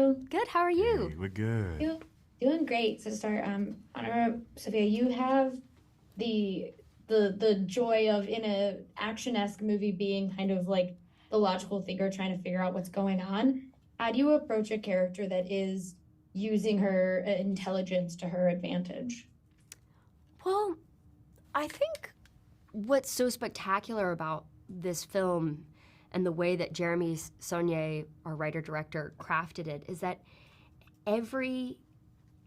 Hello. Good. How are you? Hey, we're good. Doing great. So to start, Sophia, you have the the joy of in a action-esque movie being kind of like the logical thinker trying to figure out what's going on. How do you approach a character that is using her intelligence to her advantage? Well, I think what's so spectacular about this film and the way that Jeremy Saulnier, our writer-director, crafted it is that every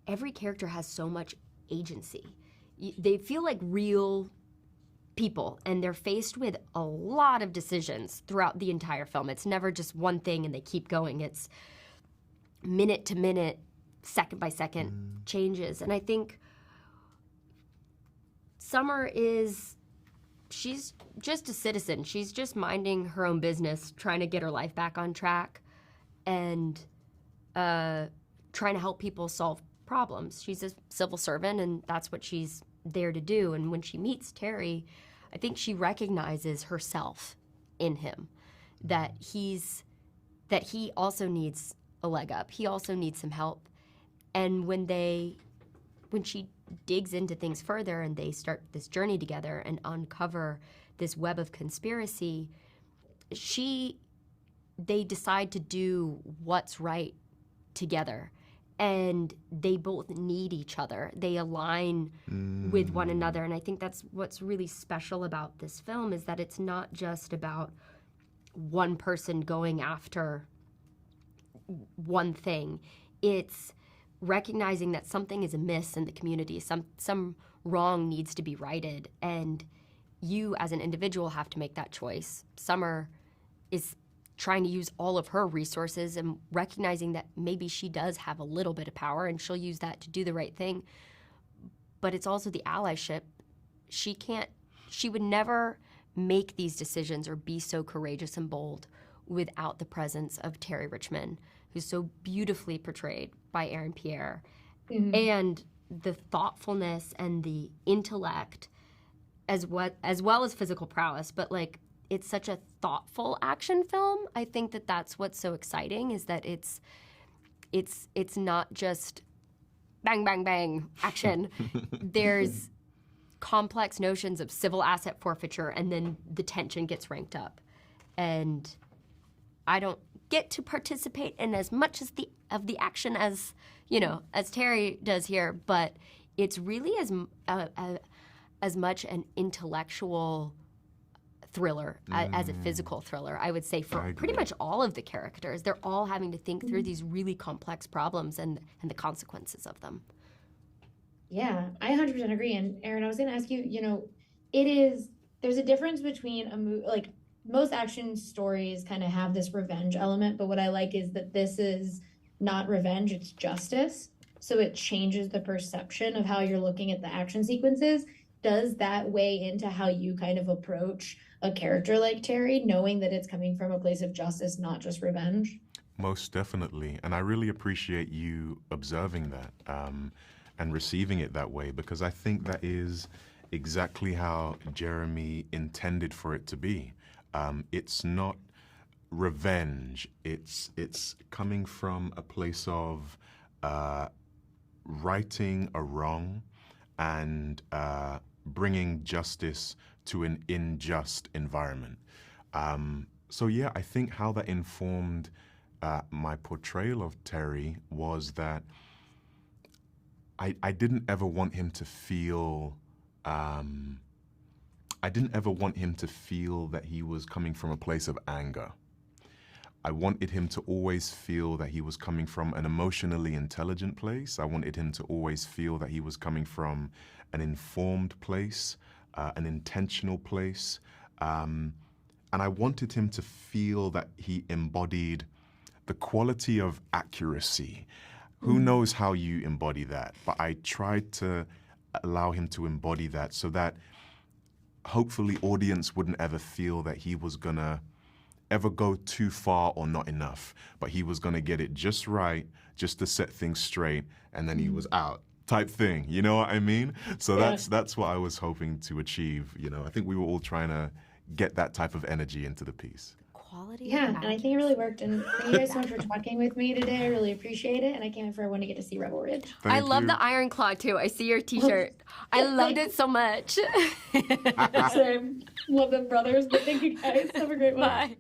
every character has so much agency. They feel like real people, and they're faced with a lot of decisions throughout the entire film. It's never just one thing and they keep going. It's minute to minute, second by second changes. And I think Summer she's just a citizen. She's just minding her own business, trying to get her life back on track and trying to help people solve problems. She's a civil servant, and that's what she's there to do. And when she meets Terry, I think she recognizes herself in him, that he also needs a leg up. He also needs some help. And when she digs into things further and they start this journey together and uncover this web of conspiracy, they decide to do what's right together. And they both need each other. They align with one another. And I think that's what's really special about this film, is that it's not just about one person going after one thing. It's recognizing that something is amiss in the community, some wrong needs to be righted, and you as an individual have to make that choice. Summer is trying to use all of her resources and recognizing that maybe she does have a little bit of power and she'll use that to do the right thing. But it's also the allyship. She would never make these decisions or be so courageous and bold without the presence of Terry Richmond, who's so beautifully portrayed by Aaron Pierre, and the thoughtfulness and the intellect as well as physical prowess, but like, it's such a thoughtful action film. I think that that's what's so exciting, is that it's not just bang, bang, bang action. There's complex notions of civil asset forfeiture, and then the tension gets ranked up. And I don't get to participate in as much of the action as Terry does here, but it's really as much an intellectual thriller as a physical thriller, I would say, for pretty much all of the characters. They're all having to think through these really complex problems and the consequences of them. Yeah, I 100% agree. And Aaron, I was going to ask you, there's a difference between a movie, like most action stories kind of have this revenge element, but what I like is that this is not revenge, it's justice. So it changes the perception of how you're looking at the action sequences. Does that weigh into how you kind of approach a character like Terry, knowing that it's coming from a place of justice, not just revenge? Most definitely. And I really appreciate you observing that and receiving it that way, because I think that is exactly how Jeremy intended for it to be. It's not revenge. It's coming from a place of righting a wrong and bringing justice to an unjust environment. So yeah, I think how that informed my portrayal of Terry was that I didn't ever want him to feel that he was coming from a place of anger. I wanted him to always feel that he was coming from an emotionally intelligent place. I wanted him to always feel that he was coming from an informed place, an intentional place. And I wanted him to feel that he embodied the quality of accuracy. Who knows how you embody that? But I tried to allow him to embody that so that hopefully audience wouldn't ever feel that he was gonna ever go too far or not enough, but he was gonna get it just right, just to set things straight, and then he was out, type thing. You know what I mean? So that's what I was hoping to achieve. I think we were all trying to get that type of energy into the piece. quality. Yeah, and I think it really worked. And thank you guys so much for talking with me today. I really appreciate it, and I can't wait for everyone to get to see Rebel Ridge. I love the Iron Claw too. I see your T-shirt. I loved it so much. Same. Love them, brothers. But thank you guys. Have a great one. Bye.